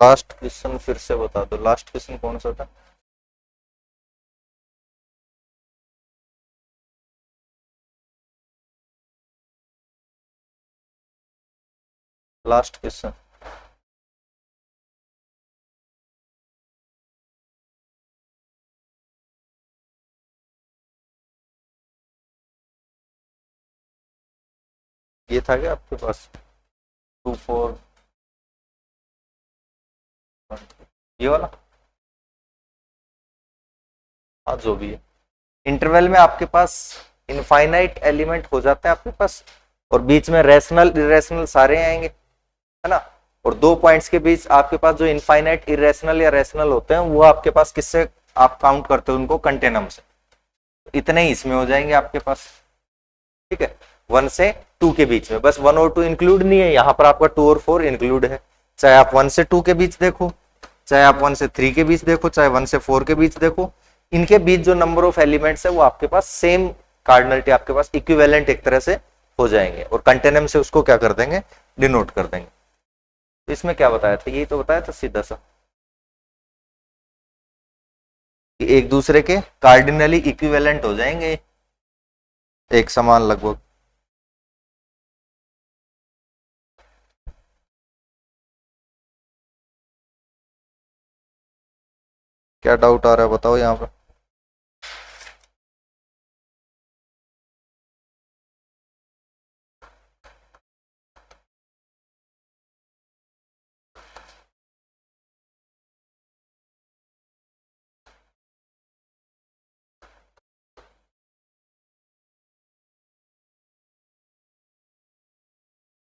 Last question फिर से बता दो, लास्ट क्वेश्चन कौन सा था? लास्ट क्वेश्चन ये था क्या आपके पास? 2 4 ये वाला? हाँ जो भी है, इंटरवल में आपके पास इनफाइनाइट एलिमेंट हो जाता है आपके पास, और बीच में रैशनल इरेशनल सारे आएंगे, है ना। और 2 पॉइंट्स के बीच आपके पास जो इनफाइनाइट इरेशनल या रैशनल होते हैं वो आपके पास किससे आप काउंट करते हो उनको? कंटेनम से। इतने ही इसमें हो जाएंगे आपके पास, ठीक है। 1 से 2 के बीच में, बस 1 और 2 इंक्लूड नहीं है, यहाँ पर आपका 2 और 4 इंक्लूड है। चाहे आप 1 से 2 के बीच देखो, चाहे आप 1 से 3 के बीच देखो, चाहे 1 से 4 के बीच देखो, इनके बीच जो नंबर ऑफ एलिमेंट्स है वो आपके पास सेम कार्डिनलिटी, आपके पास इक्विवेलेंट एक तरह से हो जाएंगे, और कंटेनम से उसको क्या कर देंगे? डिनोट कर देंगे। तो इसमें क्या बताया था? यही तो बताया था सीधा सा, कि एक दूसरे के कार्डिनली इक्विवेलेंट हो जाएंगे, एक समान लगभग। क्या डाउट आ रहा है बताओ यहाँ पर?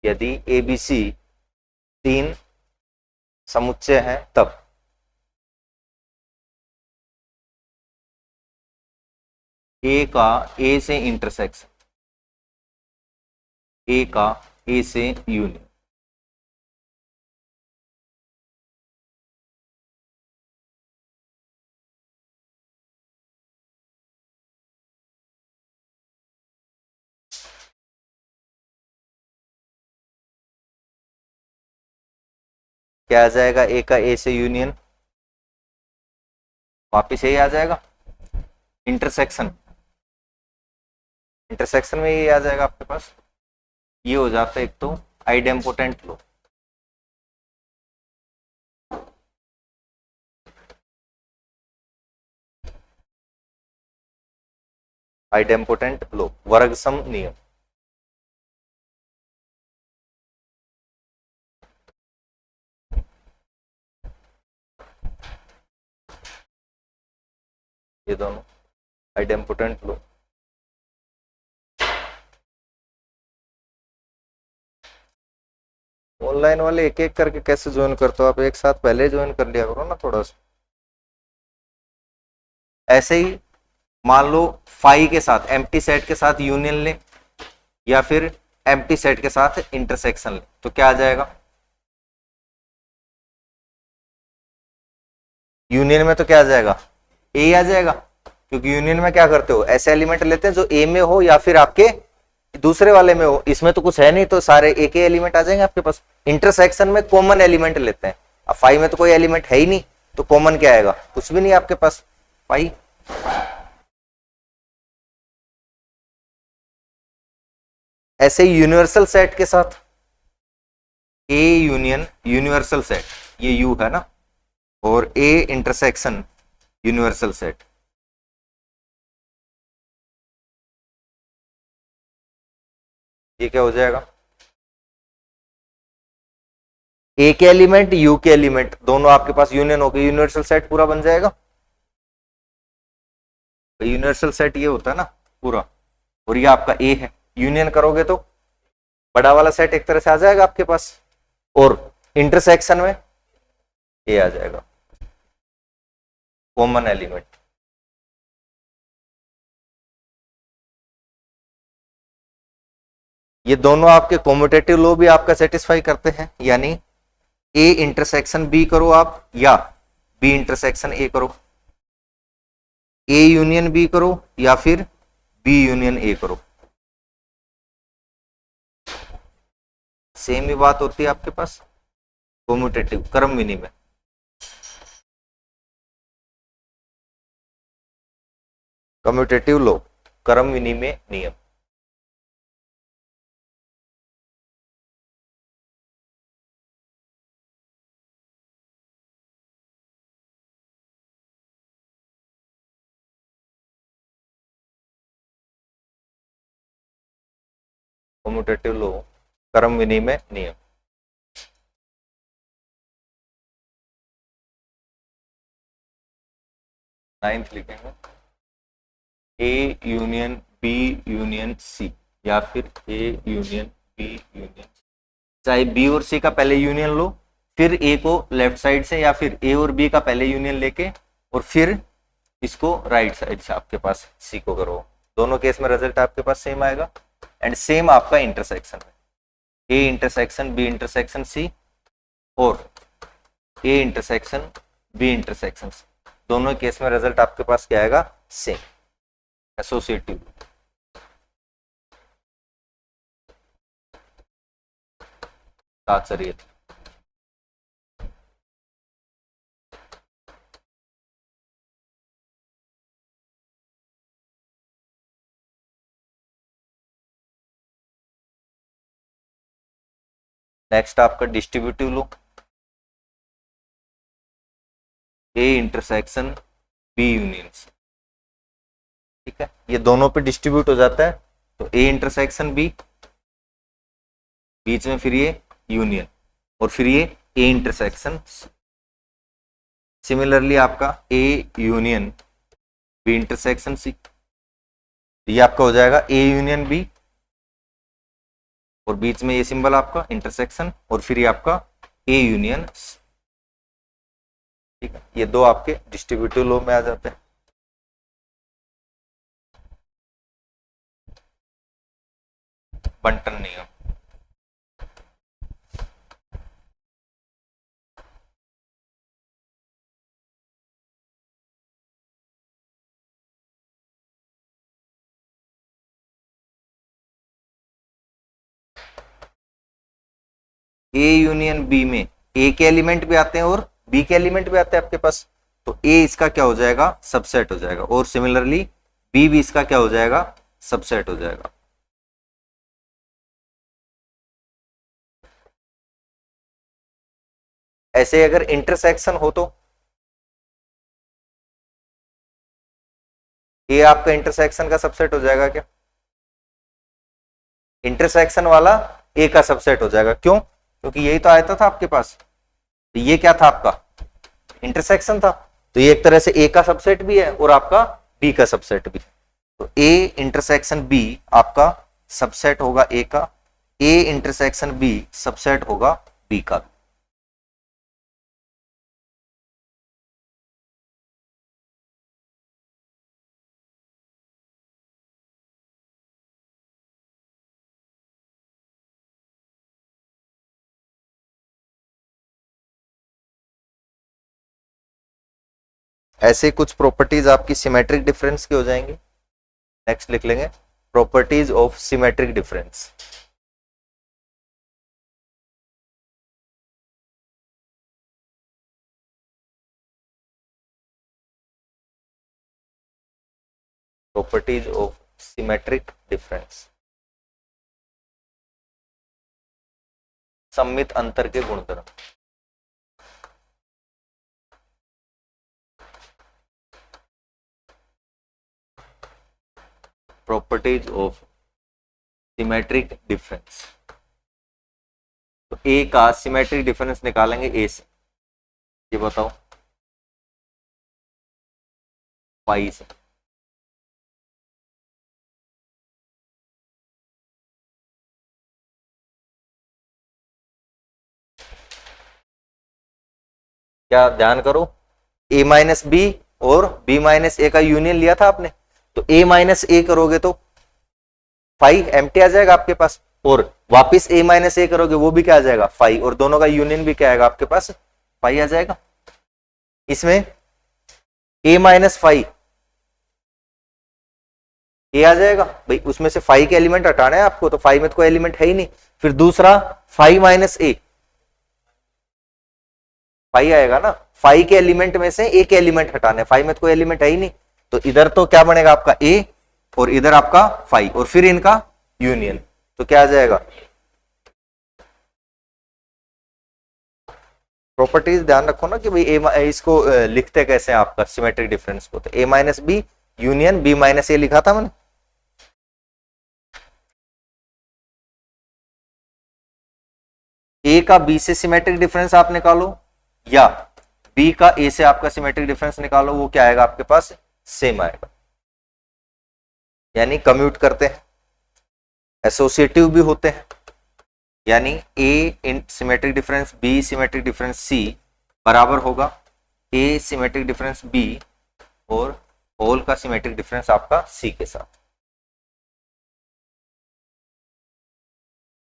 यदि ए बी सी 3 समुच्चय है तब ए का ए से इंटरसेक्शन, ए का ए से यूनियन, क्या आ जाएगा? ए का ए से यूनियन वापिस यही आ जाएगा, इंटरसेक्शन, इंटरसेक्शन में यही आ जाएगा आपके पास। ये हो जाता है एक तो आइडेम्पोटेंट लो, आइडेम्पोटेंट लो, वर्गसम नियम। ये दोनों आइडेम्पोटेंट लो। ऑनलाइन वाले एक एक करके कैसे ज्वाइन करते हो आप? एक साथ पहले ज्वाइन कर लिया करो ना थोड़ा सा। ऐसे ही मान लो फाई के साथ एम्प्टी सेट के साथ यूनियन ले, या फिर एम्प्टी सेट के साथ इंटरसेक्शन ले, तो क्या आ जाएगा? यूनियन में तो क्या आ जाएगा? ए आ जाएगा, क्योंकि यूनियन में क्या करते हो? ऐसे एलिमेंट लेते हैं जो ए में हो या फिर आपके दूसरे वाले में हो। इसमें तो कुछ है नहीं, तो सारे एक ही एलिमेंट आ जाएंगे आपके पास। इंटरसेक्शन में कॉमन एलिमेंट लेते हैं, अब फाइव में तो कोई एलिमेंट है ही नहीं, तो कॉमन क्या आएगा? कुछ भी नहीं आपके पास, फाइव। ऐसे ही यूनिवर्सल सेट के साथ ए यूनियन यूनिवर्सल सेट, ये यू है ना, और ए इंटरसेक्शन यूनिवर्सल सेट, ये क्या हो जाएगा? ए के एलिमेंट यू के एलिमेंट दोनों आपके पास यूनियन होकर यूनिवर्सल सेट पूरा बन जाएगा। यूनिवर्सल सेट ये होता है ना पूरा, और ये आपका ए है, यूनियन करोगे तो बड़ा वाला सेट एक तरह से आ जाएगा आपके पास, और इंटरसेक्शन में ए आ जाएगा, कॉमन एलिमेंट। ये दोनों आपके कॉम्यूटेटिव लॉ भी आपका सेटिस्फाई करते हैं, यानी ए इंटरसेक्शन बी करो आप, या बी इंटरसेक्शन ए करो, ए यूनियन बी करो, या फिर बी यूनियन ए करो, सेम ही बात होती है आपके पास कॉम्यूटेटिव क्रम विनिमय। कम्यूटेटिव लॉ, क्रम विनिमय नियम। कम्यूटेटिव लॉ, क्रम विनिमय नियम। नाइन्थ लिखेंगे A union B union C, या फिर ए यूनियन बी यूनियन, चाहे बी और सी का पहले यूनियन लो, फिर ए को लेफ्ट साइड से, या फिर ए और बी का पहले यूनियन लेके और फिर इसको राइट साइड से आपके पास सी को करो। दोनों केस में रिजल्ट आपके पास सेम आएगा एंड सेम आपका इंटरसेक्शन है, A intersection B intersection C और A intersection B intersection C, दोनों केस में रिजल्ट आपके पास क्या आएगा, सेम, एसोसिएटिव। तात्पर्य नेक्स्ट आपका distributive law, A intersection B union, ठीक है, ये दोनों पे डिस्ट्रीब्यूट हो जाता है, तो ए इंटरसेक्शन बी, बीच में फिर ये यूनियन और फिर ये ए इंटरसेक्शन। सिमिलरली आपका A union B intersection C, ये आपका हो जाएगा ए यूनियन बी और बीच में ये सिंबल आपका इंटरसेक्शन और फिर ये आपका ए यूनियन, ठीक है, ये दो आपके डिस्ट्रीब्यूटिव लॉ में आ जाते हैं। बंटन नियम, ए यूनियन बी में ए के एलिमेंट भी आते हैं और बी के एलिमेंट भी आते हैं आपके पास, तो ए इसका क्या हो जाएगा, सबसेट हो जाएगा, और सिमिलरली बी भी इसका क्या हो जाएगा, सबसेट हो जाएगा। ऐसे अगर इंटरसेक्शन हो तो ए आपका इंटरसेक्शन का सबसेट हो जाएगा क्या, इंटरसेक्शन वाला ए का सबसेट हो जाएगा, क्यों, क्योंकि यही तो आया था आपके पास, तो ये क्या था आपका इंटरसेक्शन था, तो ये एक तरह से ए का सबसेट भी है और आपका बी का सबसेट भी, तो ए इंटरसेक्शन बी आपका सबसेट होगा ए का, ए इंटरसेक्शन बी सबसेट होगा बी का। ऐसे कुछ प्रॉपर्टीज आपकी सिमेट्रिक डिफरेंस की हो जाएंगी। नेक्स्ट लिख लेंगे properties of symmetric difference. Properties of symmetric difference, सममित अंतर के गुणधर्म। प्रॉपर्टीज ऑफ सिमेट्रिक डिफरेंस, तो ए का सिमेट्रिक डिफरेंस निकालेंगे ए से, ये बताओ पाई से, क्या ध्यान करो, ए माइनस बी और बी माइनस ए का यूनियन लिया था आपने, तो ए माइनस ए करोगे तो फाइव एम्प्टी आ जाएगा आपके पास, और वापिस ए माइनस ए करोगे वो भी क्या आ जाएगा फाइव, और दोनों का यूनियन भी क्या आएगा आपके पास फाइव आ जाएगा। इसमें ए माइनस फाइव ए आ जाएगा भाई, उसमें से फाइव के एलिमेंट हटाना है आपको, तो फाइव में तो कोई एलिमेंट है ही नहीं, फिर दूसरा फाइव माइनस ए, फाइव आएगा ना, फाइव के एलिमेंट में से एक एलिमेंट हटाना है, फाइव में तो कोई एलिमेंट है ही नहीं, तो इधर तो क्या बनेगा आपका ए और इधर आपका फाई और फिर इनका यूनियन, तो क्या आ जाएगा। प्रॉपर्टीज ध्यान रखो ना कि भाई इसको लिखते कैसे हैं आपका सिमेट्रिक डिफरेंस को, तो A minus B union B minus A लिखा था मैंने। ए का बी से सिमेट्रिक डिफरेंस आप निकालो या बी का ए से आपका सिमेट्रिक डिफरेंस निकालो, वो क्या आएगा आपके पास, सेम आएगा। यानी कम्यूट करते हैं, एसोसिएटिव भी होते हैं, यानी A in symmetric difference B symmetric difference C बराबर होगा ए सिमेट्रिक डिफरेंस बी और होल का सिमेट्रिक डिफरेंस आपका सी के साथ।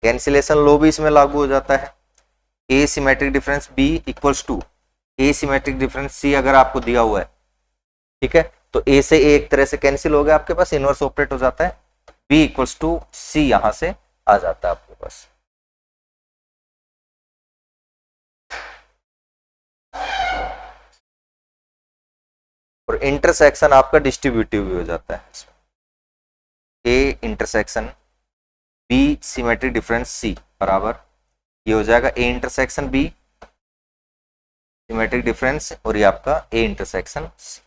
कैंसिलेशन लॉ भी इसमें लागू हो जाता है। A symmetric difference B equals to A symmetric difference C अगर आपको दिया हुआ है, ठीक है, तो ए से ए एक तरह से कैंसिल हो गया आपके पास, इनवर्स ऑपरेट हो जाता है, बी इक्वल्स टू सी यहां से आ जाता है आपके पास। और इंटरसेक्शन आपका डिस्ट्रीब्यूटिव भी हो जाता है। A intersection B symmetric difference C बराबर ये हो जाएगा A intersection B symmetric difference और ये आपका ए इंटरसेक्शन सी।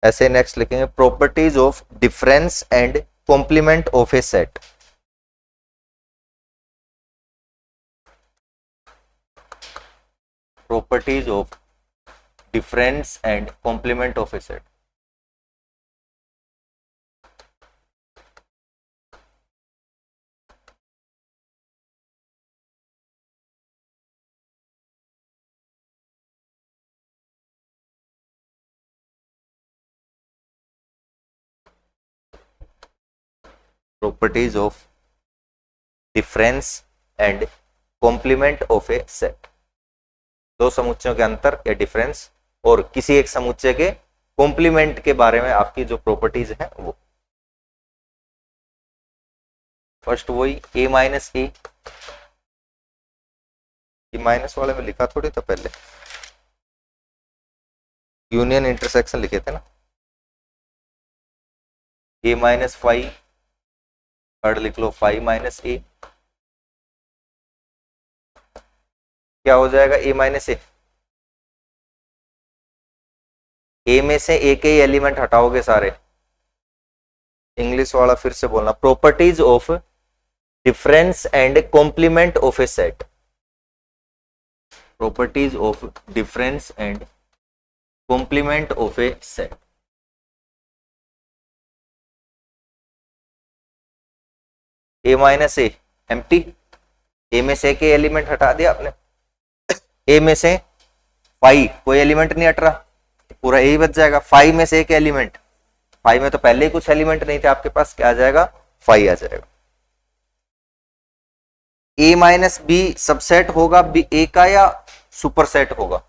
ऐसे नेक्स्ट लिखेंगे properties of difference and complement of a set. Properties of difference and complement of a set. Properties of difference and complement of a set. दो समुच्चयों के अंतर या डिफरेंस और किसी एक समुच्चय के कॉम्प्लीमेंट के बारे में आपकी जो प्रॉपर्टीज हैं वो। फर्स्ट वही ए माइनस ए, माइनस वाले में लिखा थोड़ी था पहले, यूनियन इंटरसेक्शन लिखे थे ना, ए माइनस फाइव, थर्ड लिख लो फाइव माइनस ए, क्या हो जाएगा ए माइनस ए में से एक ही एलिमेंट हटाओगे सारे। इंग्लिश वाला फिर से बोलना, properties of difference and complement of a set. Properties of difference and complement of a set. A minus A empty, A में से के एलिमेंट हटा दिया आपने, ए में से फाइव कोई एलिमेंट नहीं हट रहा, पूरा ए बच जाएगा। फाइव में से एक एलिमेंट, फाइव में तो पहले ही कुछ एलिमेंट नहीं थे आपके पास, क्या आ जाएगा, फाइव आ जाएगा। ए माइनस बी सबसेट होगा बी ए का या सुपरसेट होगा,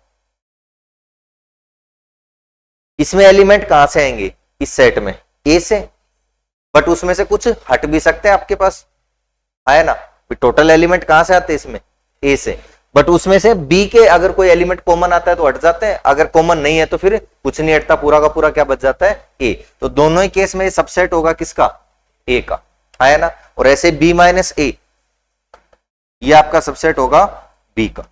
इसमें एलिमेंट कहां से आएंगे, इस सेट में ए से, बट उसमें से कुछ हट भी सकते हैं आपके पास, है ना, टोटल एलिमेंट कहां से आते हैं इसमें, ए से, बट उसमें से बी के अगर कोई एलिमेंट कॉमन आता है तो हट जाते हैं, अगर कॉमन नहीं है तो फिर कुछ नहीं हटता, पूरा का पूरा क्या बच जाता है, ए। तो दोनों ही केस में सबसेट होगा किसका, ए का, है ना। और ऐसे बी माइनस ए ये आपका सबसेट होगा बी का।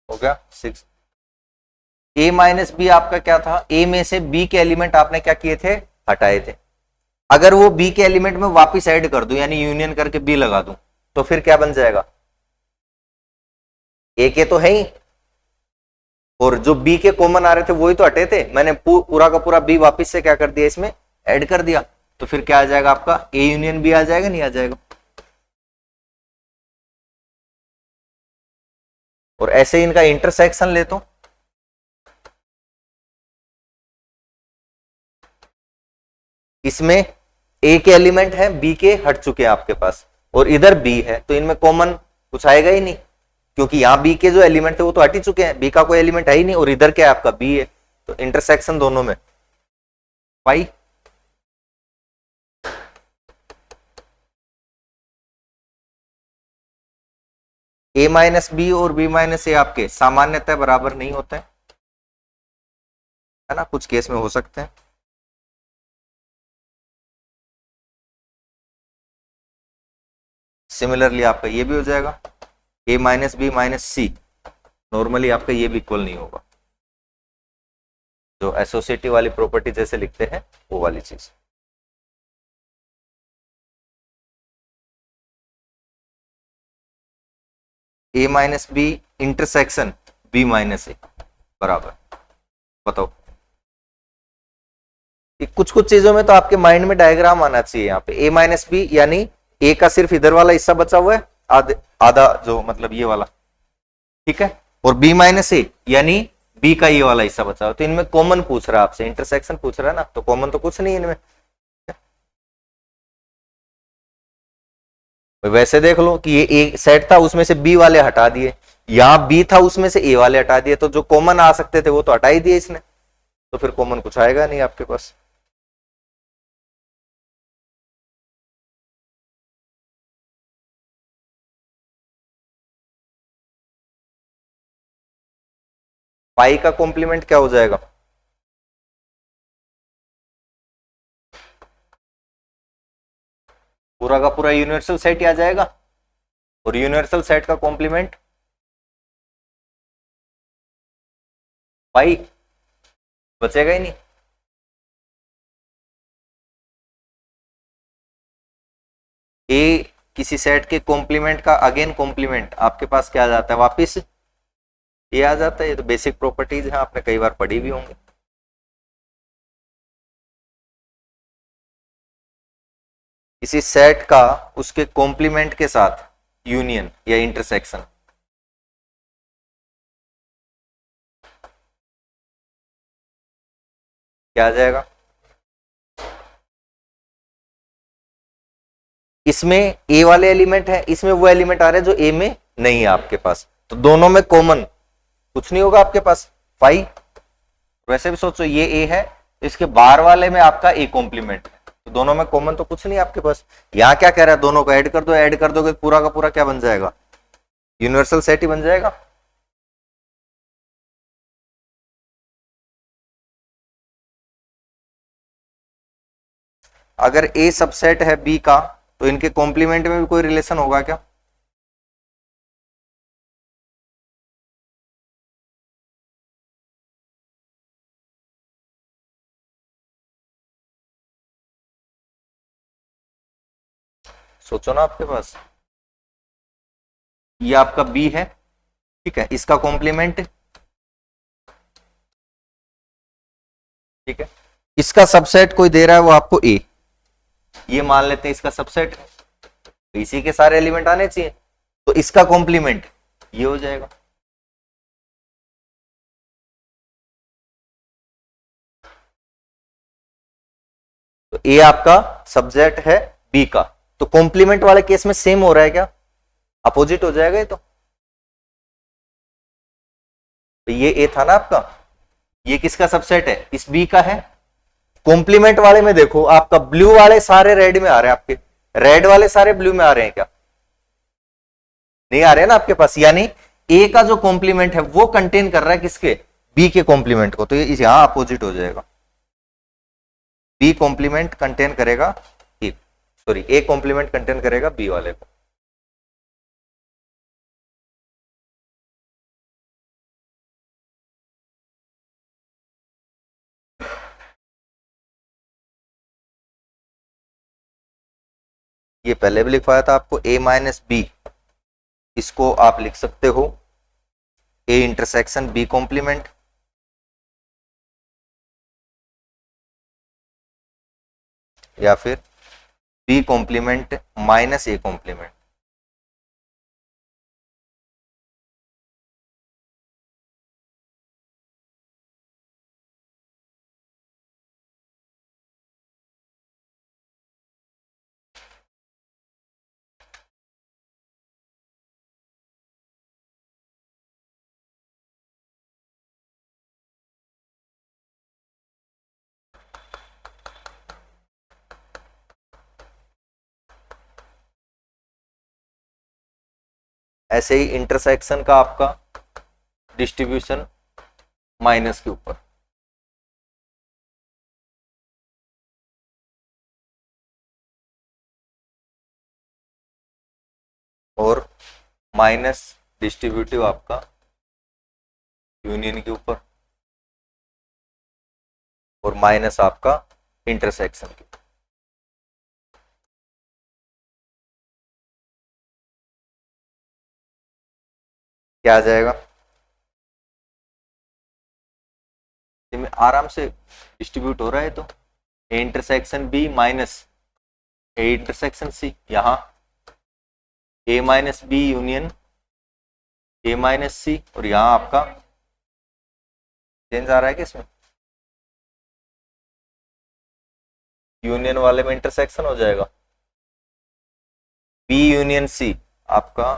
हो गया सिक्स। ए माइनस बी आपका क्या था, ए में से बी के एलिमेंट आपने क्या किए थे, हटाए थे। अगर वो बी के एलिमेंट में वापस ऐड कर दूं, यानी यूनियन करके बी लगा दूं, तो फिर क्या बन जाएगा, ए के तो है ही, और जो बी के कॉमन आ रहे थे वही तो हटे थे, मैंने पूरा का पूरा बी वापस से क्या कर दिया, इसमें ऐड कर दिया, तो फिर क्या आ जाएगा आपका, ए यूनियन बी आ जाएगा, नहीं आ जाएगा। और ऐसे इनका इंटरसेक्शन ले तो इसमें ए के एलिमेंट है, बी के हट चुके हैं आपके पास, और इधर बी है, तो इनमें कॉमन कुछ आएगा ही नहीं, क्योंकि यहां बी के जो एलिमेंट थे वो तो हट ही चुके हैं, बी का कोई एलिमेंट है ही नहीं, और इधर क्या है आपका बी है, तो इंटरसेक्शन दोनों में पाई। ए माइनस बी और बी माइनस ए आपके सामान्यतः बराबर नहीं होते हैं, है ना, कुछ केस में हो सकते हैं। सिमिलरली आपका ये भी हो जाएगा, ए माइनस बी माइनस सी, नॉर्मली आपका ये भी इक्वल नहीं होगा, जो एसोसिएटिव वाली प्रॉपर्टी जैसे लिखते हैं वो वाली चीज। A minus B intersection B minus A बराबर, बताओ। कुछ कुछ चीजों में तो आपके माइंड में डायग्राम आना चाहिए, यहाँ पे ए माइनस बी यानी ए का सिर्फ इधर वाला हिस्सा बचा हुआ है, आधा जो मतलब ये वाला, ठीक है, और बी माइनस ए यानी बी का ये वाला हिस्सा बचा हुआ, तो इनमें कॉमन पूछ रहा है आपसे, इंटरसेक्शन पूछ रहा है ना, तो कॉमन तो कुछ नहीं है इनमें। वैसे देख लो कि ये ए सेट था, उसमें से बी वाले हटा दिए, यहां बी था उसमें से ए वाले हटा दिए, तो जो कॉमन आ सकते थे वो तो हटा ही दिए इसने, तो फिर कॉमन कुछ आएगा नहीं आपके पास। पाई का कॉम्प्लीमेंट क्या हो जाएगा, पूरा का पूरा यूनिवर्सल सेट ही आ जाएगा, और यूनिवर्सल सेट का कॉम्प्लीमेंट पाई, बचेगा ही नहीं। ए किसी सेट के कॉम्प्लीमेंट का अगेन कॉम्प्लीमेंट आपके पास क्या आ जाता है, वापिस ये आ जाता है, ये तो बेसिक प्रॉपर्टीज है, आपने कई बार पढ़ी भी होंगी। किसी सेट का उसके कॉम्प्लीमेंट के साथ यूनियन या इंटरसेक्शन, क्या आ जाएगा, इसमें ए वाले एलिमेंट है, इसमें वो एलिमेंट आ रहे हैं जो ए में नहीं है आपके पास, तो दोनों में कॉमन कुछ नहीं होगा आपके पास, फाइव। वैसे भी सोचो ये ए है, तो इसके बाहर वाले में आपका ए कॉम्प्लीमेंट है, तो दोनों में कॉमन तो कुछ नहीं आपके पास। यहां क्या कह रहा है, दोनों को ऐड कर दो, ऐड कर दोगे पूरा का पूरा क्या बन जाएगा, यूनिवर्सल सेट ही बन जाएगा। अगर ए सबसेट है बी का, तो इनके कॉम्प्लीमेंट में भी कोई रिलेशन होगा क्या, सोचो ना आपके पास, ये आपका बी है, ठीक है, इसका कॉम्प्लीमेंट, ठीक है, इसका सबसेट कोई दे रहा है वो आपको ए, ये मान लेते हैं इसका सबसेट, तो इसी के सारे एलिमेंट आने चाहिए, तो इसका कॉम्प्लीमेंट ये हो जाएगा। तो ए आपका सब्जेक्ट है बी का, तो कॉम्प्लीमेंट वाले केस में सेम हो रहा है क्या, अपोजिट हो जाएगा ये तो ये ए था ना आपका, ये किसका सबसेट है, इस बी का है। कॉम्प्लीमेंट वाले में देखो आपका ब्लू वाले सारे रेड में आ रहे हैं, आपके रेड वाले सारे ब्लू में आ रहे हैं क्या, नहीं आ रहे हैं ना आपके पास, यानी ए का जो कॉम्प्लीमेंट है वो कंटेन कर रहा है किसके, बी के कॉम्प्लीमेंट को, तो ये यहां अपोजिट हो जाएगा, बी कॉम्प्लीमेंट कंटेन करेगा ए, सॉरी ए कॉम्प्लीमेंट कंटेन करेगा बी वाले को। ये पहले भी लिखवाया था आपको, ए माइनस बी, इसको आप लिख सकते हो ए इंटरसेक्शन बी कॉम्प्लीमेंट, या फिर B complement minus A complement. ऐसे ही इंटरसेक्शन का आपका डिस्ट्रीब्यूशन माइनस के ऊपर, और माइनस डिस्ट्रीब्यूटिव आपका यूनियन के ऊपर, और माइनस आपका इंटरसेक्शन के ऊपर। क्या आ जाएगा? में आराम से डिस्ट्रीब्यूट हो रहा है, तो A intersection B minus A intersection C, यहां A minus B union A minus C, और यहां आपका चेंज आ रहा है कि इसमें यूनियन वाले में इंटरसेक्शन हो जाएगा, बी यूनियन सी आपका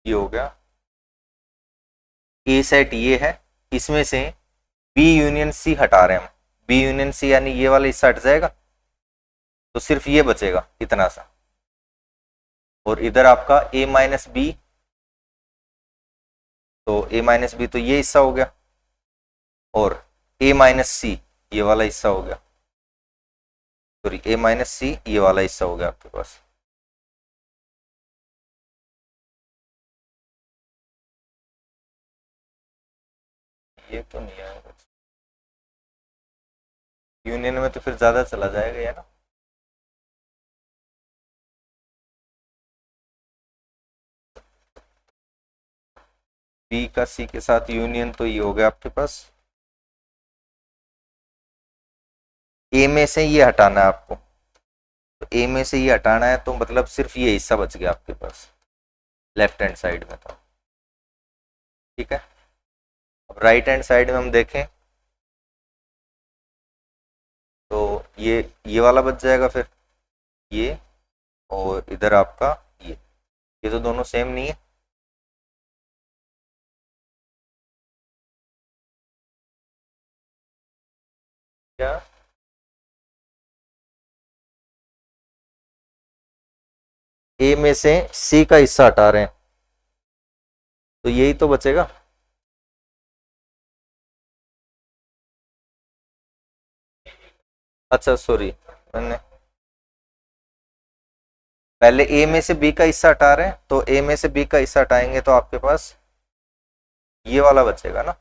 ये हो गया। ए सेट ये है, इसमें से बी यूनियन सी हटा रहे हैं हम, बी यूनियन सी यानी ये वाला हिस्सा हट जाएगा, तो सिर्फ ये बचेगा इतना सा, और इधर आपका ए माइनस बी, तो ए माइनस बी तो ये हिस्सा हो गया, और ए माइनस सी ये वाला हिस्सा हो गया, सॉरी ए माइनस सी ये वाला हिस्सा हो गया आपके पास। ये तो नहीं आएगा यूनियन में, तो फिर ज्यादा चला जाएगा या ना। बी का सी के साथ यूनियन, तो ये हो गया आपके पास। ए में से ये हटाना है आपको, तो ए में से ये हटाना है, तो मतलब सिर्फ ये हिस्सा बच गया आपके पास लेफ्ट हैंड साइड में, तो ठीक है। अब राइट हैंड साइड में हम देखें तो ये वाला बच जाएगा फिर, ये, और इधर आपका ये तो दोनों सेम नहीं है, क्या? ए में से सी का हिस्सा हटा रहे हैं, तो यही तो बचेगा। अच्छा सॉरी, मैंने पहले ए में से बी का हिस्सा हटा रहे हैं, तो ए में से बी का हिस्सा हटाएंगे तो आपके पास ये वाला बचेगा ना,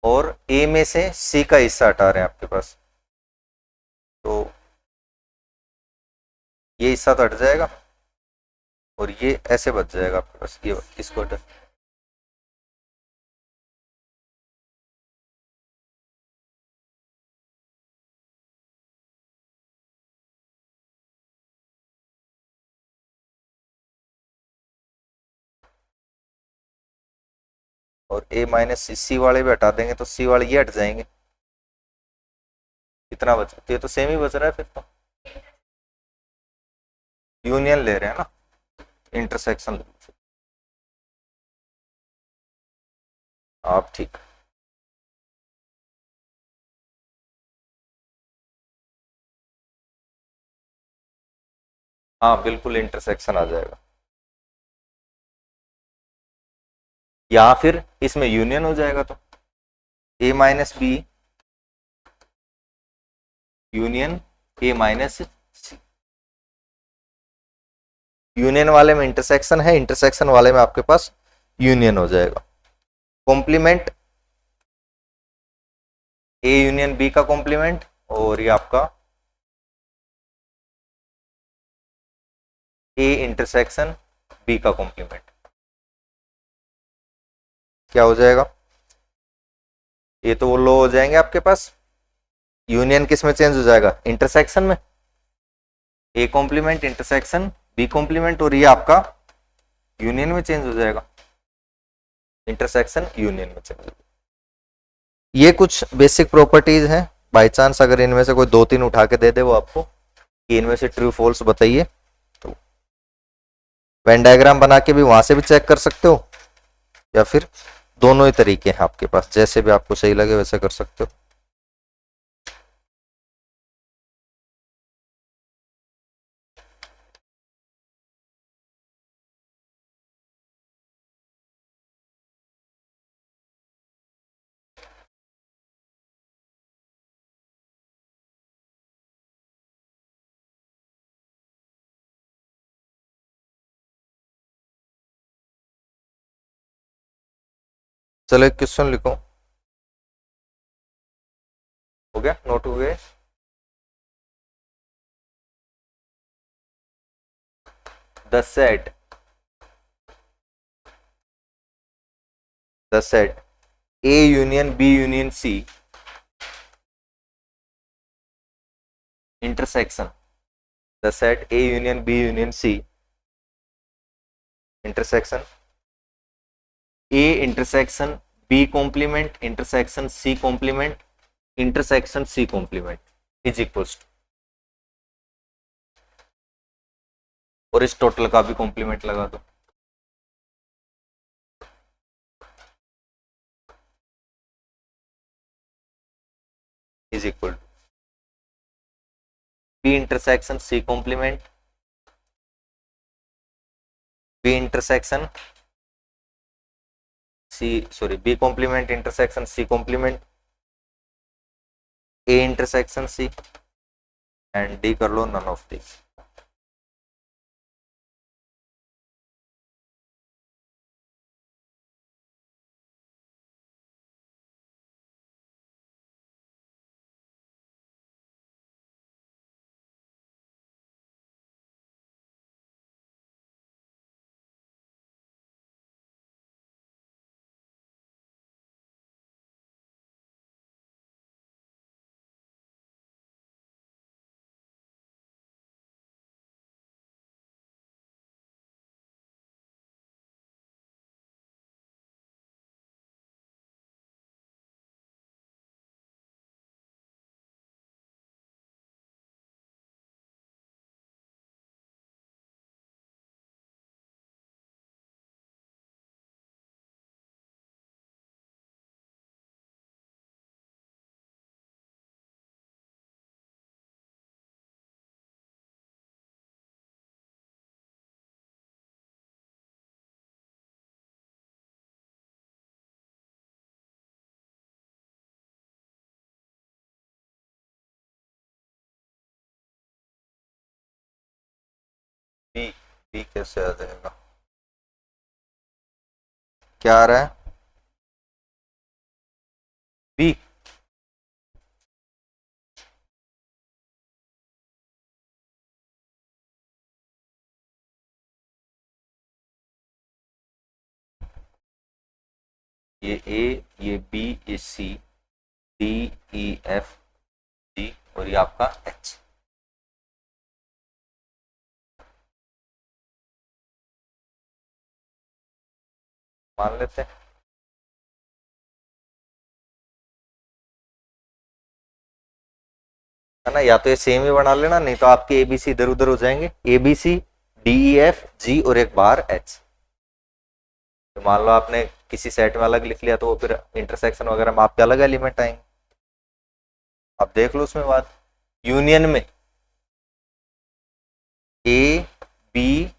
और ए में से सी का हिस्सा हटा रहे हैं आपके पास, तो ये हिस्सा तो हट जाएगा, और ये ऐसे बच जाएगा आपके पास, ये इसको और ए माइनस सी वाले भी हटा देंगे, तो सी वाले ये हट जाएंगे, कितना बच, तो ये तो सेम ही बच रहा है फिर तो, यूनियन ले रहे हैं ना, इंटरसेक्शन आप ठीक। हाँ बिल्कुल इंटरसेक्शन आ जाएगा, या फिर इसमें यूनियन हो जाएगा, तो A minus B union A minus C, union वाले में इंटरसेक्शन है, इंटरसेक्शन वाले में आपके पास यूनियन हो जाएगा। कॉम्प्लीमेंट ए यूनियन बी का कॉम्प्लीमेंट, और ये आपका ए इंटरसेक्शन बी का कॉम्प्लीमेंट। क्या हो जाएगा, ये तो वो लो हो जाएंगे आपके पास। यूनियन किस में चेंज हो जाएगा, इंटरसेक्शन में, A complement intersection B complement, और ये आपका यूनियन में चेंज हो जाएगा, इंटरसेक्शन यूनियन में चेंज हो जाएगा। ये कुछ बेसिक प्रॉपर्टीज हैं, बाय चांस अगर इनमें से कोई 2-3 उठा के दे दे वो आपको कि इनमें से ट्रू फॉल्स बताइए, तो वेन डायग्राम बना के भी वहां से भी चेक कर सकते हो, या फिर दोनों ही तरीके हैं आपके पास, जैसे भी आपको सही लगे वैसे कर सकते हो। चलो एक क्वेश्चन लिखो, हो गया, नोट हो गए। The set A union B union C intersection, the set A union B union C intersection A intersection B complement intersection C complement intersection C complement is equals to, और इस total का भी complement लगा दो, is equal to B intersection C complement B intersection B complement intersection C complement A intersection C and D कर लो none of these। B B कैसे आ जाएगा, क्या आ रहा है बी, ये ए ये बी ये सी डी ई एफ जी और ये आपका एच। मान लेते हैं, है ना, या तो ये सेम ही बना लेना, नहीं तो आपके एबीसी इधर उधर हो जाएंगे, ABC D E F G और एक बार एच। तो मान लो आपने किसी सेट में अलग लिख लिया तो वो फिर इंटरसेक्शन वगैरह में आपके अलग एलिमेंट आएंगे। अब देख लो उसमें बात, यूनियन में A B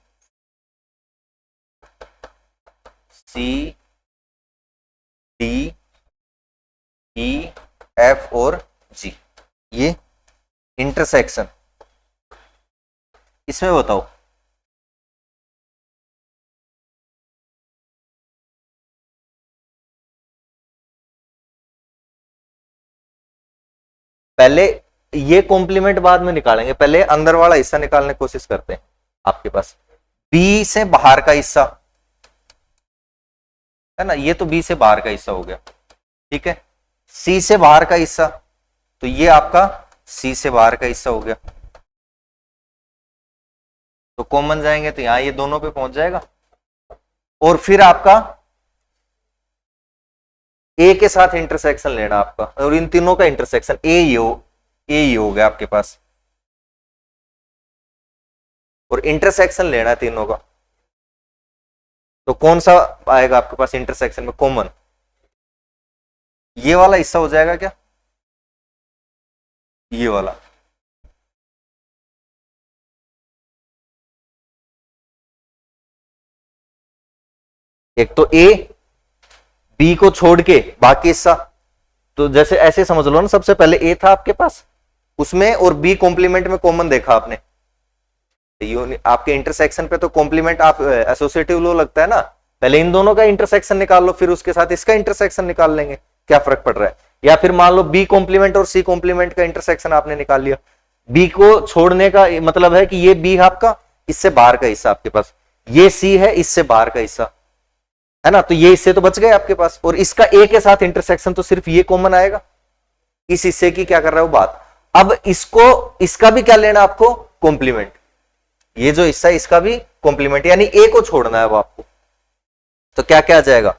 C D E F और जी, ये इंटरसेक्शन, इसमें बताओ पहले, ये कॉम्प्लीमेंट बाद में निकालेंगे, पहले अंदर वाला हिस्सा निकालने की कोशिश करते हैं। आपके पास बी से बाहर का हिस्सा है ना, ये तो बी से बाहर का हिस्सा हो गया, ठीक है। सी से बाहर का हिस्सा, तो ये आपका सी से बाहर का हिस्सा हो गया, तो कॉमन जाएंगे तो यहां ये दोनों पे पहुंच जाएगा। और फिर आपका ए के साथ इंटरसेक्शन लेना आपका, और इन तीनों का इंटरसेक्शन ए ही हो गया आपके पास, और इंटरसेक्शन लेना है तीनों का। तो कौन सा आएगा आपके पास इंटरसेक्शन में कॉमन? ये वाला हिस्सा हो जाएगा क्या, ये वाला। एक तो ए, बी को छोड़ के बाकी हिस्सा, तो जैसे ऐसे समझ लो ना, सबसे पहले ए था आपके पास, उसमें और बी कॉम्प्लीमेंट में कॉमन देखा आपने, आपके इंटरसेक्शन पे तो कॉम्प्लीमेंट आप एसोसिएटिव लो लगता है ना, पहले इन दोनों का इंटरसेक्शन निकाल लो, फिर उसके साथ इसका इंटरसेक्शन निकाल लेंगे, क्या फर्क पड़ रहा है। या फिर मान लो बी कॉम्प्लीमेंट और सी कॉम्प्लीमेंट का इंटरसेक्शन आपने निकाल लिया, बी को छोड़ने का मतलब है कि ये बी आपका इससे बाहर का हिस्सा आपके पास, ये सी है इससे बाहर का हिस्सा, है ना, तो ये हिस्से तो बच गए आपके पास, और इसका ए के साथ इंटरसेक्शन तो सिर्फ ये कॉमन आएगा, इस हिस्से की क्या कर रहा है वो बात। अब इसको, इसका भी क्या लेना आपको, कॉम्प्लीमेंट, ये जो हिस्सा है इसका भी कॉम्प्लीमेंट, यानी ए को छोड़ना है अब आपको, तो क्या क्या आ जाएगा,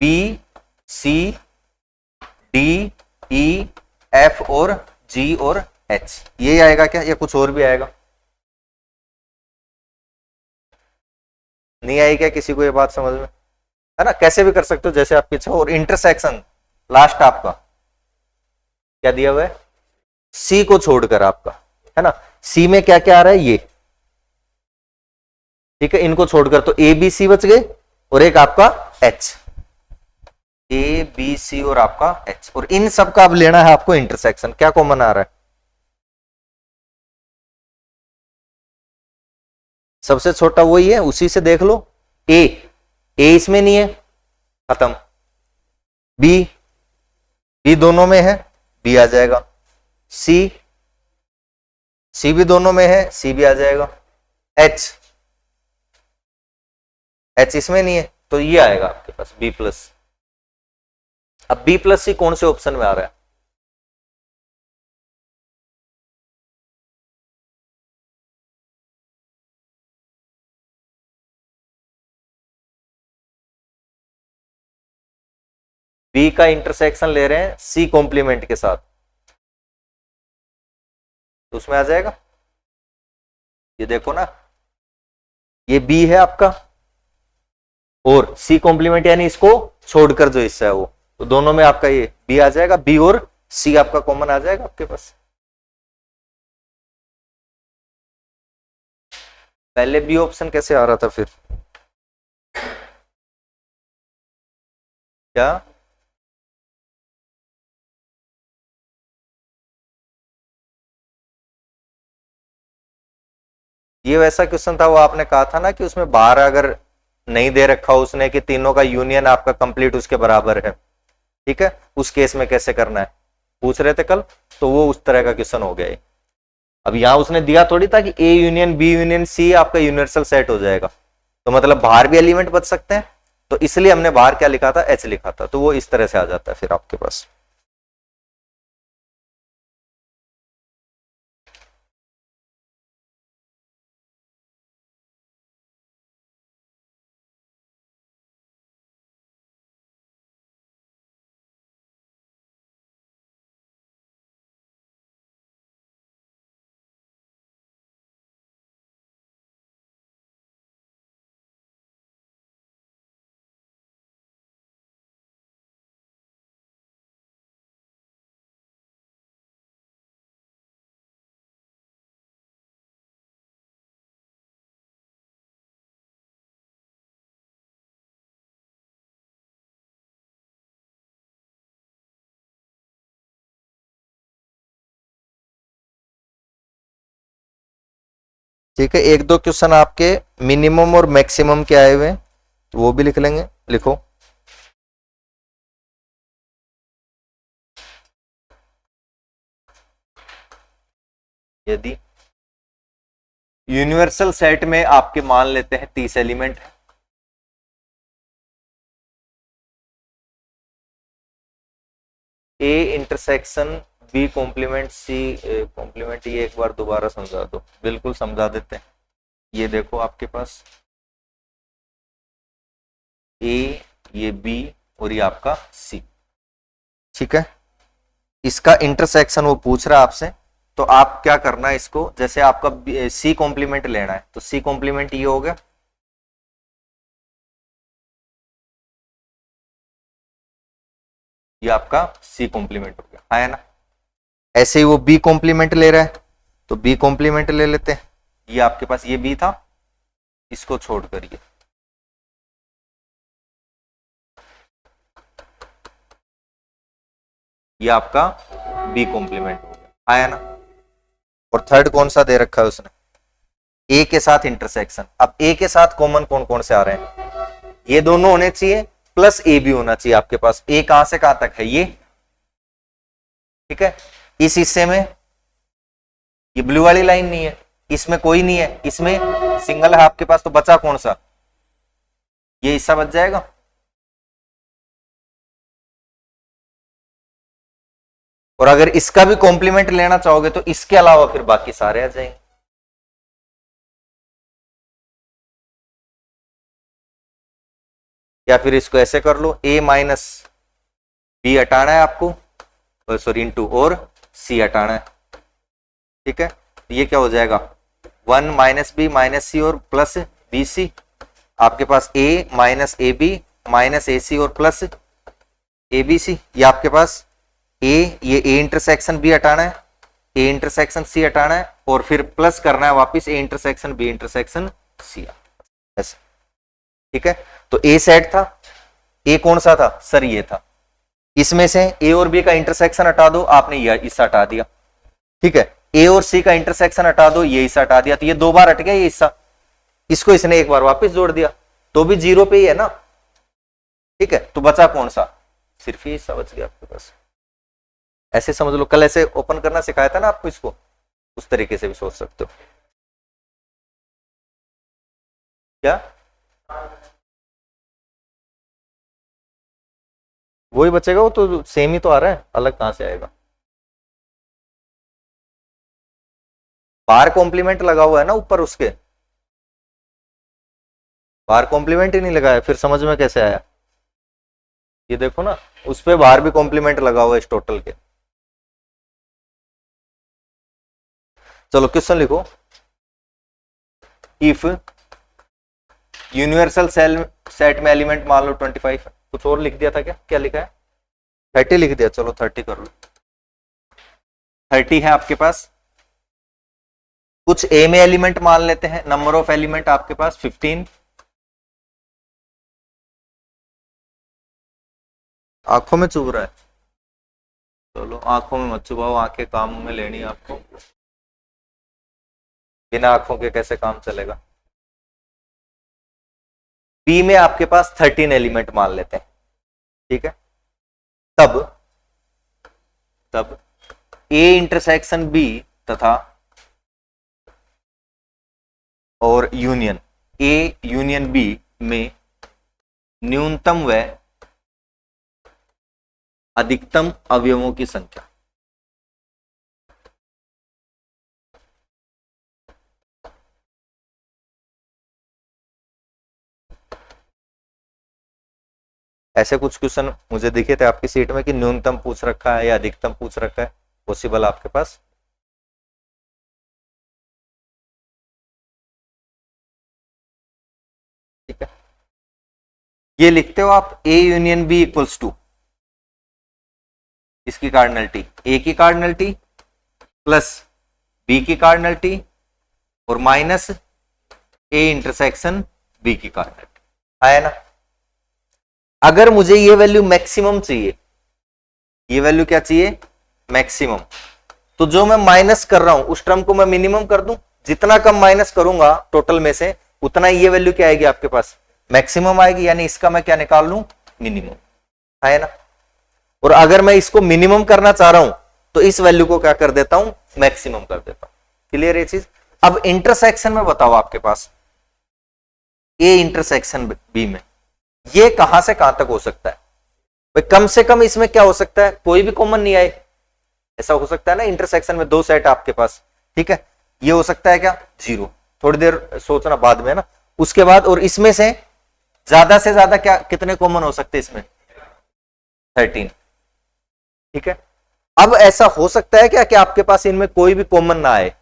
B C D E F और जी और एच, ये आएगा क्या, या कुछ और भी आएगा? नहीं आई क्या किसी को ये बात समझ में, है ना, कैसे भी कर सकते हो जैसे आपकी इच्छा। और इंटरसेक्शन लास्ट आपका क्या दिया हुआ है, सी को छोड़कर आपका, है ना, सी में क्या क्या आ रहा है ये, ठीक है, इनको छोड़कर तो ए बी सी बच गए, और एक आपका एच, ए बी सी और आपका एच, और इन सब का अब लेना है आपको इंटरसेक्शन, क्या कॉमन आ रहा है, सबसे छोटा वही है, उसी से देख लो। ए, ए इसमें नहीं है, खत्म। बी, बी दोनों में है, बी आ जाएगा। सी, सी भी दोनों में है, सी भी आ जाएगा। एच, एच इसमें नहीं है, तो ये आएगा आपके पास बी प्लस। अब बी प्लस सी कौन से ऑप्शन में आ रहा है, बी का इंटरसेक्शन ले रहे हैं सी कॉम्प्लीमेंट के साथ, तो उसमें आ जाएगा, ये देखो ना, ये बी है आपका और सी कॉम्प्लीमेंट यानी इसको छोड़कर जो हिस्सा है वो, तो दोनों में आपका ये बी आ जाएगा, बी और सी आपका कॉमन आ जाएगा आपके पास। पहले बी ऑप्शन कैसे आ रहा था फिर, क्या ये वैसा क्वेश्चन था, वो आपने कहा था ना कि उसमें बाहर अगर नहीं दे रखा उसने कि तीनों का यूनियन आपका कंप्लीट उसके बराबर है, ठीक है, उस केस में कैसे करना है पूछ रहे थे कल, तो वो उस तरह का क्वेश्चन हो गया है। अब यहां उसने दिया थोड़ी था कि A union B union C आपका यूनिवर्सल सेट हो जाएगा, तो मतलब बाहर भी एलिमेंट बच सकते हैं, तो इसलिए हमने बाहर क्या लिखा था, एच लिखा था, तो वो इस तरह से आ जाता है फिर आपके पास। ठीक है, एक दो क्वेश्चन आपके मिनिमम और मैक्सिमम के आए हुए हैं, तो वो भी लिख लेंगे, लिखो। यदि यूनिवर्सल सेट में आपके मान लेते हैं 30 element, A intersection B complement C complement, ये एक बार दोबारा समझा दो, बिल्कुल समझा देते हैं। ये देखो आपके पास ए, ये बी और ये आपका सी, ठीक है। इसका इंटरसेक्शन वो पूछ रहा है आपसे, तो आप क्या करना है इसको, जैसे आपका सी कॉम्प्लीमेंट लेना है तो सी कॉम्प्लीमेंट ये हो गया, ये आपका सी कॉम्प्लीमेंट हो गया, है ना। ऐसे ही वो बी कॉम्प्लीमेंट ले रहा है तो बी कॉम्प्लीमेंट ले लेते हैं। ये आपके पास ये बी था, इसको छोड़ करिए, ये आपका बी कॉम्प्लीमेंट हो गया, आया ना। और थर्ड कौन सा दे रखा है उसने, ए के साथ इंटरसेक्शन। अब ए के साथ कॉमन कौन कौन से आ रहे हैं, ये दोनों होने चाहिए प्लस ए भी होना चाहिए आपके पास। ए कहां से कहां तक है, ये, ठीक है। इस हिस्से में ये ब्लू वाली लाइन नहीं है, इसमें कोई नहीं है, इसमें सिंगल है आपके पास, तो बचा कौन सा, ये हिस्सा बच जाएगा। और अगर इसका भी कॉम्प्लीमेंट लेना चाहोगे तो इसके अलावा फिर बाकी सारे आ जाएंगे। या फिर इसको ऐसे कर लो, ए माइनस बी हटाना है आपको, सॉरी इंटू, और सी हटाना है, ठीक है। ये क्या हो जाएगा, 1 माइनस बी माइनस सी और प्लस बी सी, आपके पास ए माइनस ए बी माइनस ए सी और प्लस ए बी सी। ये आपके पास ये ए इंटरसेक्शन बी हटाना है, ए इंटरसेक्शन सी हटाना है, और फिर प्लस करना है वापिस A intersection B intersection C, ऐसे, ठीक है। तो ए सेट था, ए कौन सा था सर, ये था। इसमें से ए और बी का इंटरसेक्शन हटा दो, आपने ये हिस्सा हटा दिया, ठीक है। ए और सी का इंटरसेक्शन हटा दो, ये हिस्सा हटा दिया, तो ये 2 बार हट गया ये हिस्सा, इसको इसने एक बार वापस जोड़ दिया, तो भी 0 पे ही है ना, ठीक है। तो बचा कौन सा, सिर्फ ये हिस्सा बच गया आपके पास। ऐसे समझ लो, कल ऐसे ओपन करना सिखाया था ना आपको, इसको उस तरीके से भी सोच सकते हो। क्या वही बचेगा, वो तो सेम ही तो आ रहा है, अलग कहां से आएगा। बार कॉम्प्लीमेंट लगा हुआ है ना ऊपर उसके, बार कॉम्प्लीमेंट ही नहीं लगाया, फिर समझ में कैसे आया। ये देखो ना, उस पे बाहर भी कॉम्प्लीमेंट लगा हुआ है इस टोटल के। चलो क्वेश्चन लिखो, इफ यूनिवर्सल सेट में एलिमेंट मान लो 25, कुछ और लिख दिया था क्या, क्या लिखा है, 30 लिख दिया, चलो 30 कर लो। 30 है आपके पास, कुछ ए में एलिमेंट मान लेते हैं, नंबर ऑफ एलिमेंट आपके पास 15, आंखों में चुभ रहा है, चलो आंखों में मत चुभाओ, आंखें काम में लेनी आपको, बिना आंखों के कैसे काम चलेगा। बी में आपके पास 13 एलिमेंट मान लेते हैं, ठीक है। तब ए इंटरसेक्शन बी तथा और यूनियन ए यूनियन बी में न्यूनतम व अधिकतम अवयवों की संख्या, ऐसे कुछ क्वेश्चन मुझे दिखे थे आपकी सीट में कि न्यूनतम पूछ रखा है या अधिकतम पूछ रखा है, पॉसिबल आपके पास। ठीक है, ये लिखते हो आप A union B equals to, इसकी कार्डिनलिटी ए की कार्डिनलिटी प्लस बी की कार्डिनलिटी और माइनस ए इंटरसेक्शन बी की कार्डिनलिटी, है ना। अगर मुझे ये वैल्यू मैक्सिमम चाहिए, ये वैल्यू क्या चाहिए, मैक्सिमम, तो जो मैं माइनस कर रहा हूं उस टर्म को मैं मिनिमम कर दूं, जितना कम माइनस करूंगा टोटल में से उतना ये वैल्यू क्या आएगी आपके पास, मैक्सिमम आएगी, यानी इसका मैं क्या निकाल लूं, मिनिमम, है ना। और अगर मैं इसको मिनिमम करना चाह रहा हूं तो इस वैल्यू को क्या कर देता हूं, मैक्सिमम कर देता हूं। क्लियर ये चीज। अब इंटरसेक्शन में बताओ आपके पास ए इंटरसेक्शन बी में ये कहां से कहां तक हो सकता है, भाई कम से कम इसमें क्या हो सकता है, कोई भी कॉमन नहीं आए, ऐसा हो सकता है ना इंटरसेक्शन में दो सेट आपके पास, ठीक है, ये हो सकता है क्या, जीरो, थोड़ी देर सोचना बाद में ना। उसके बाद और इसमें से ज्यादा क्या कितने कॉमन हो सकते हैं इसमें, 13, ठीक है। अब ऐसा हो सकता है क्या कि आपके पास इनमें कोई भी कॉमन ना आए,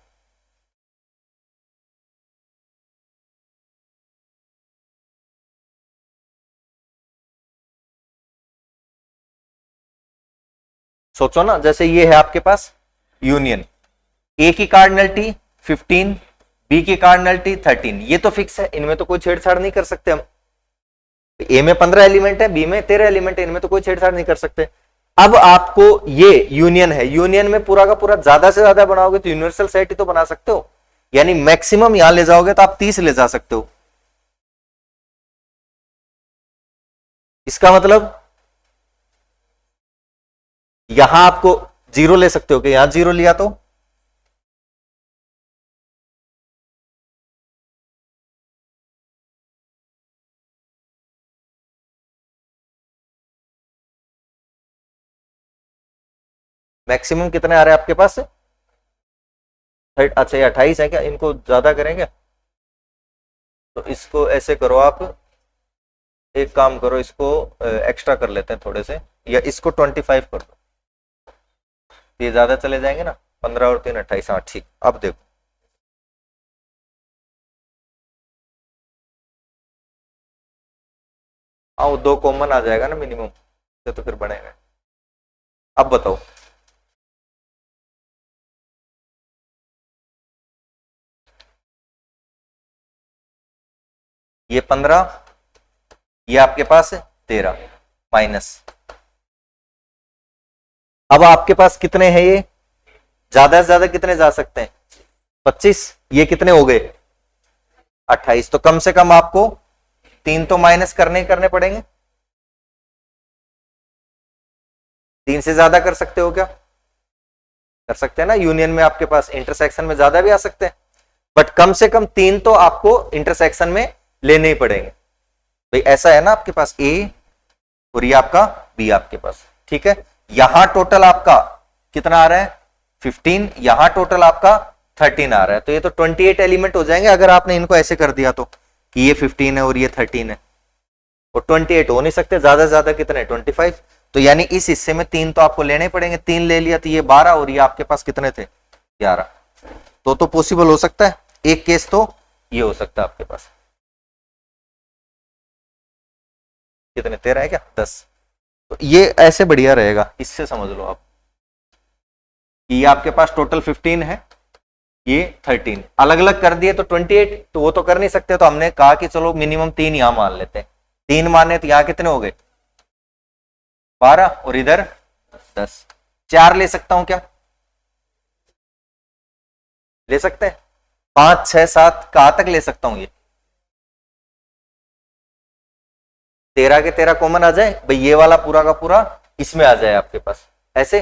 सोचो ना, जैसे ये है आपके पास यूनियन, ए की कार्डिनलिटी 15, बी की कार्डिनलिटी 13, ये तो फिक्स है, इनमें तो कोई छेड़छाड़ नहीं कर सकते हम। ए में 15 एलिमेंट है, बी में 13 एलिमेंट है, इनमें तो कोई छेड़छाड़ नहीं कर सकते। अब आपको ये यूनियन है, यूनियन में पूरा का पूरा ज्यादा से ज्यादा बनाओगे तो यूनिवर्सल सेट ही तो बना सकते हो, यानी मैक्सिमम यहां ले जाओगे तो आप 30 ले जा सकते हो। इसका मतलब यहां आपको जीरो ले सकते हो कि यहां जीरो लिया तो मैक्सिमम कितने आ रहे हैं आपके पास, अच्छा ये 28 है क्या, इनको ज्यादा करेंगे तो इसको ऐसे करो आप, एक काम करो, इसको एक्स्ट्रा कर लेते हैं थोड़े से, या इसको 25 कर दो, ये ज्यादा चले जाएंगे ना, 15 और 3 28, हाँ ठीक। अब देखो हाँ वो दो कॉमन आ जाएगा ना मिनिमम, तो फिर बनेगा। अब बताओ, ये 15, ये आपके पास है 13 माइनस, अब आपके पास कितने हैं ये, ज्यादा से ज्यादा कितने जा सकते हैं, 25, ये कितने हो गए 28, तो कम से कम आपको 3 तो माइनस करने ही करने पड़ेंगे, 3 से ज्यादा कर सकते हो क्या, कर सकते हैं ना, यूनियन में आपके पास इंटरसेक्शन में ज्यादा भी आ सकते हैं, बट कम से कम 3 तो आपको इंटरसेक्शन में लेने ही पड़ेंगे। भाई ऐसा है ना आपके पास ए और ये आपका बी आपके पास, ठीक है, यहां टोटल आपका कितना आ रहा है 15, यहां टोटल आपका 13 आ रहा है, तो ये तो 28 एलिमेंट हो जाएंगे अगर आपने इनको ऐसे कर दिया तो, कि ये 15 है और ये 13 है, और 28 हो नहीं सकते, ज्यादा से ज्यादा कितने 25, तो यानी इस हिस्से में 3 तो आपको लेने पड़ेंगे, 3 ले लिया तो ये 12 और ये आपके पास कितने थे 11, तो पॉसिबल हो सकता है, एक केस तो ये हो सकता है आपके पास, कितने 13 है क्या 10, तो ये ऐसे बढ़िया रहेगा, इससे समझ लो आप, ये आपके पास टोटल 15 है, ये 13 अलग अलग कर दिए तो 28, तो वो तो कर नहीं सकते, तो हमने कहा कि चलो मिनिमम 3 यहां मान लेते हैं, 3 माने तो यहां कितने हो गए 12 और इधर 10, 4 ले सकता हूं क्या, ले सकते हैं, 5 6 7 कहां तक ले सकता हूं ये, 13 के 13 कॉमन आ जाए, भाई ये वाला पूरा का पूरा इसमें आ जाए आपके पास ऐसे,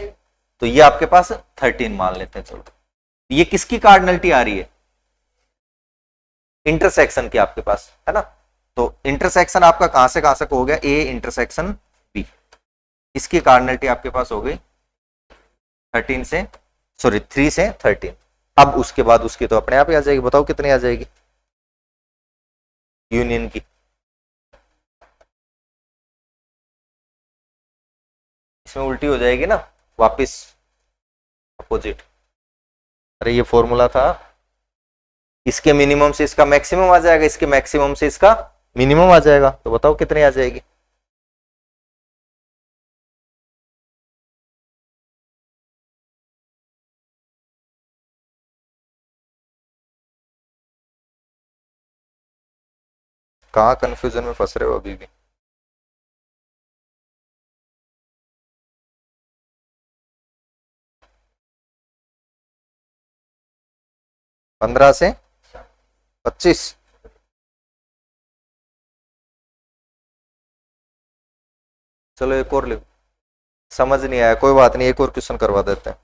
तो ये आपके पास 13 मान लेते हैं, चलो ये किसकी कार्डिनलिटी आ रही है, इंटरसेक्शन की आपके पास है ना, तो इंटरसेक्शन आपका कहां से हो गया, ए इंटरसेक्शन बी, इसकी कार्डिनलिटी आपके पास हो गई 13 से, सॉरी 3 से 13, अब उसके बाद उसकी तो अपने आप ही आ जाएगी, बताओ कितनी आ जाएगी यूनियन की, इसमें उल्टी हो जाएगी ना वापिस अपोजिट, अरे ये फॉर्मूला था, इसके मिनिमम से इसका मैक्सिमम आ जाएगा, इसके मैक्सिमम से इसका मिनिमम आ जाएगा, तो बताओ कितनी आ जाएगी, कहाँ कंफ्यूजन में फंस रहे हो अभी भी, 15 से 25, चलो एक और लिखो, समझ नहीं आया कोई बात नहीं, एक और क्वेश्चन करवा देते हैं।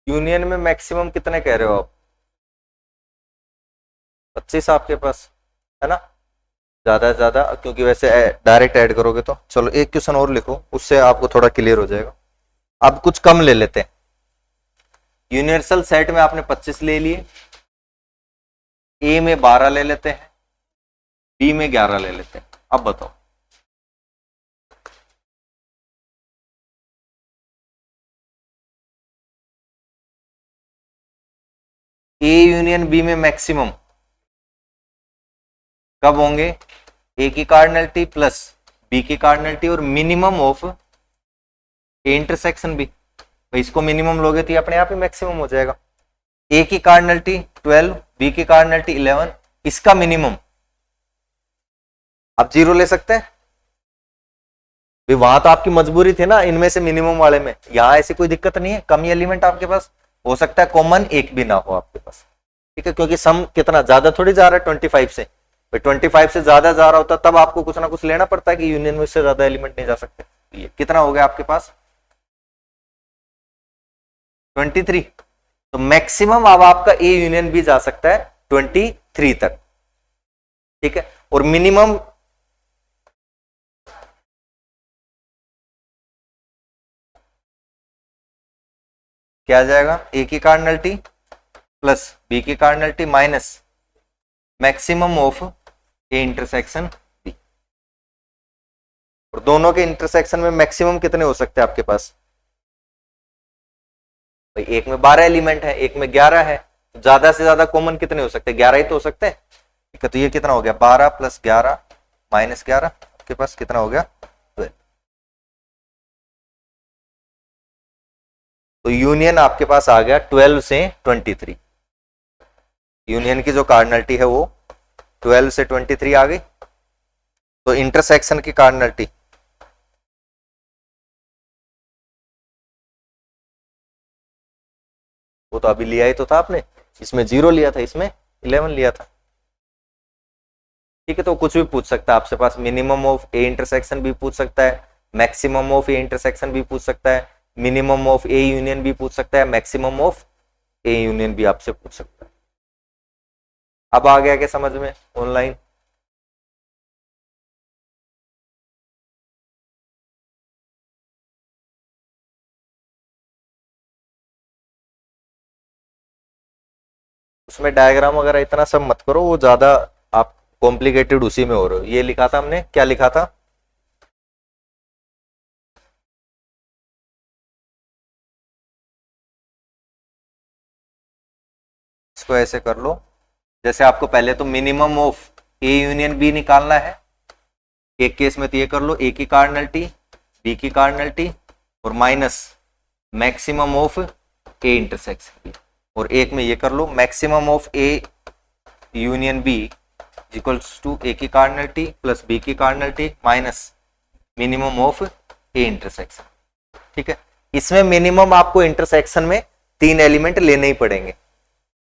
यूनियन में मैक्सिमम कितने कह रहे हो आप? 25 आपके पास, है ना? ज्यादा से ज्यादा, क्योंकि वैसे डायरेक्ट ऐड करोगे तो। चलो एक क्वेश्चन और लिखो, उससे आपको थोड़ा क्लियर हो जाएगा। अब कुछ कम ले लेते हैं। यूनिवर्सल सेट में आपने 25 ले लिए, ए में 12 ले लेते हैं, बी में 11 ले लेते हैं। अब बताओ। ए यूनियन बी में मैक्सिमम कब होंगे? ए की कार्डिनलिटी प्लस बी की कार्डिनलिटी और minimum of A intersection B. तो इसको मिनिमम लोगे तो अपने आप ही मैक्सिमम हो जाएगा। ए की कार्डिनलिटी 12, बी की कार्डिनलिटी 11, इसका मिनिमम आप 0 ले सकते हैं। वहां तो आपकी मजबूरी थी ना इनमें से मिनिमम वाले में, यहां ऐसी कोई दिक्कत नहीं है। कम एलिमेंट आपके पास हो सकता है, कॉमन एक भी ना हो आपके पास, ठीक है? क्योंकि सम कितना ज्यादा थोड़ी जा रहा है 25 से। 25 से ज्यादा जा रहा होता तब आपको कुछ ना कुछ लेना पड़ता है कि यूनियन में से ज्यादा एलिमेंट नहीं जा सकते। ये कितना हो गया आपके पास? 23। तो मैक्सिमम अब आपका ए यूनियन भी जा सकता है 23 तक, ठीक है? और मिनिमम क्या आ जाएगा? ए की कार्डिनलिटी प्लस बी की cardinality minus maximum of A intersection B. और दोनों के इंटरसेक्शन में मैक्सिमम कितने हो सकते हैं आपके पास? भाई एक में 12 एलिमेंट है, एक में 11 है, तो ज्यादा से ज्यादा कॉमन कितने हो सकते हैं? 11 ही तो हो सकते हैं, ठीक है? तो ये कितना हो गया? 12 प्लस 11 माइनस 11, आपके पास कितना हो गया? 12। तो यूनियन आपके पास आ गया 12 से 23। यूनियन की जो कार्डिनलिटी है वो 12 से 23 आ गई। तो इंटरसेक्शन की कार्डिनलिटी वो तो अभी लिया ही तो था आपने, इसमें 0 लिया था, इसमें 11 लिया था, ठीक है? तो कुछ भी पूछ सकता है आपसे पास, मिनिमम ऑफ ए इंटरसेक्शन भी पूछ सकता है, मैक्सिमम ऑफ ए इंटरसेक्शन भी पूछ सकता है, मिनिमम ऑफ ए यूनियन भी पूछ सकता है, मैक्सिमम ऑफ ए यूनियन भी आपसे पूछ सकता है। अब आ गया क्या समझ में ऑनलाइन? उसमें डायग्राम वगैरह इतना सब मत करो, वो ज्यादा आप कॉम्प्लिकेटेड उसी में हो रहे हो। ये लिखा था हमने, क्या लिखा था? इसको ऐसे कर लो, जैसे आपको पहले तो minimum of A union B निकालना है। एक केस में तो ये कर लो, ए की कार्डिनलिटी बी की कार्डिनलिटी और minus maximum of A intersection B. और एक में ये कर लो, maximum of A union B equals to A की कार्डिनलिटी प्लस बी की cardinality minus minimum of A intersection, ठीक है? इसमें मिनिमम आपको इंटरसेक्शन में 3 एलिमेंट लेने ही पड़ेंगे,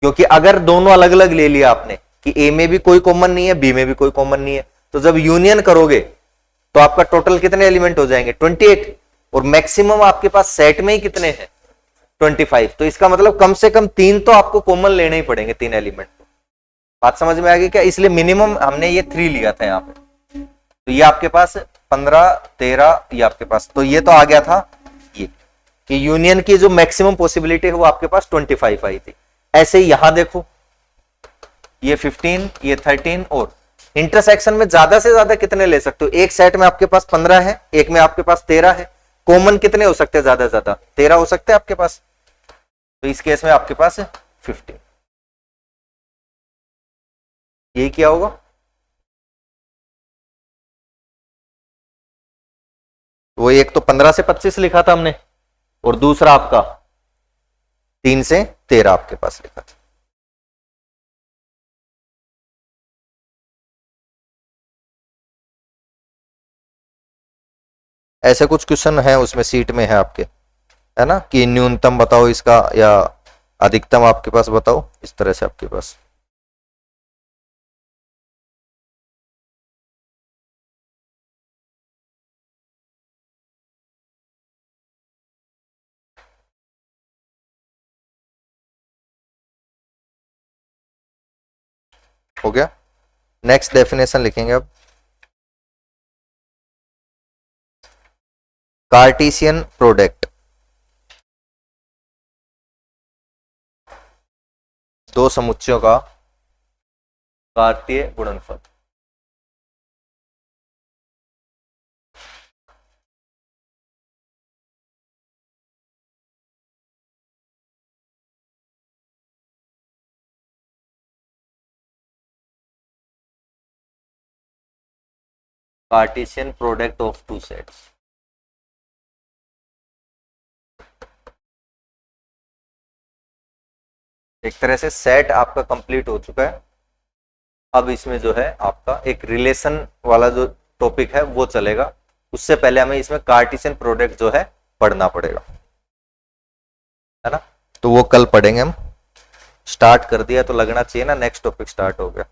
क्योंकि अगर दोनों अलग अलग ले लिया आपने कि ए में भी कोई कॉमन नहीं है, बी में भी कोई कॉमन नहीं है, तो जब यूनियन करोगे तो आपका टोटल कितने एलिमेंट हो जाएंगे? 28। और मैक्सिमम आपके पास सेट में ही कितने हैं? 25। तो इसका मतलब कम से कम 3 तो आपको कॉमन लेने ही पड़ेंगे, 3 एलिमेंट। बात समझ में आ गई क्या? इसलिए मिनिमम हमने ये 3 लिया था यहाँ पे। तो ये आपके पास 15 13, ये आपके पास, तो ये तो आ गया था ये कि यूनियन की जो मैक्सिमम पॉसिबिलिटी है वो आपके पास 25 आई थी। ऐसे ही यहां देखो, ये 15, ये 13, और इंटरसेक्शन में ज्यादा से ज्यादा कितने ले सकते हो? एक सेट में आपके पास 15 है, एक में आपके पास 13 है, कॉमन कितने हो सकते हैं? ज्यादा से ज्यादा 13 हो सकते हैं आपके पास। तो इस केस में आपके पास 15। यही क्या होगा? वो एक तो 15 से 25 लिखा था हमने, और दूसरा आपका 3 से 13 आपके पास लिखा था। ऐसे कुछ क्वेश्चन है उसमें, सीट में है आपके, है ना? कि न्यूनतम बताओ इसका या अधिकतम आपके पास बताओ, इस तरह से आपके पास। हो गया। नेक्स्ट डेफिनेशन लिखेंगे अब, कार्टेशियन प्रोडक्ट, दो समुच्चयों का कार्तीय गुणनफल। Cartesian product of two sets. एक तरह से सेट आपका कंप्लीट हो चुका है। अब इसमें जो है आपका एक रिलेशन वाला जो टॉपिक है वो चलेगा। उससे पहले हमें इसमें कार्टेशियन प्रोडक्ट जो है पढ़ना पड़ेगा, है ना। तो वो कल पढ़ेंगे हम। स्टार्ट कर दिया तो लगना चाहिए ना, नेक्स्ट टॉपिक स्टार्ट हो गया।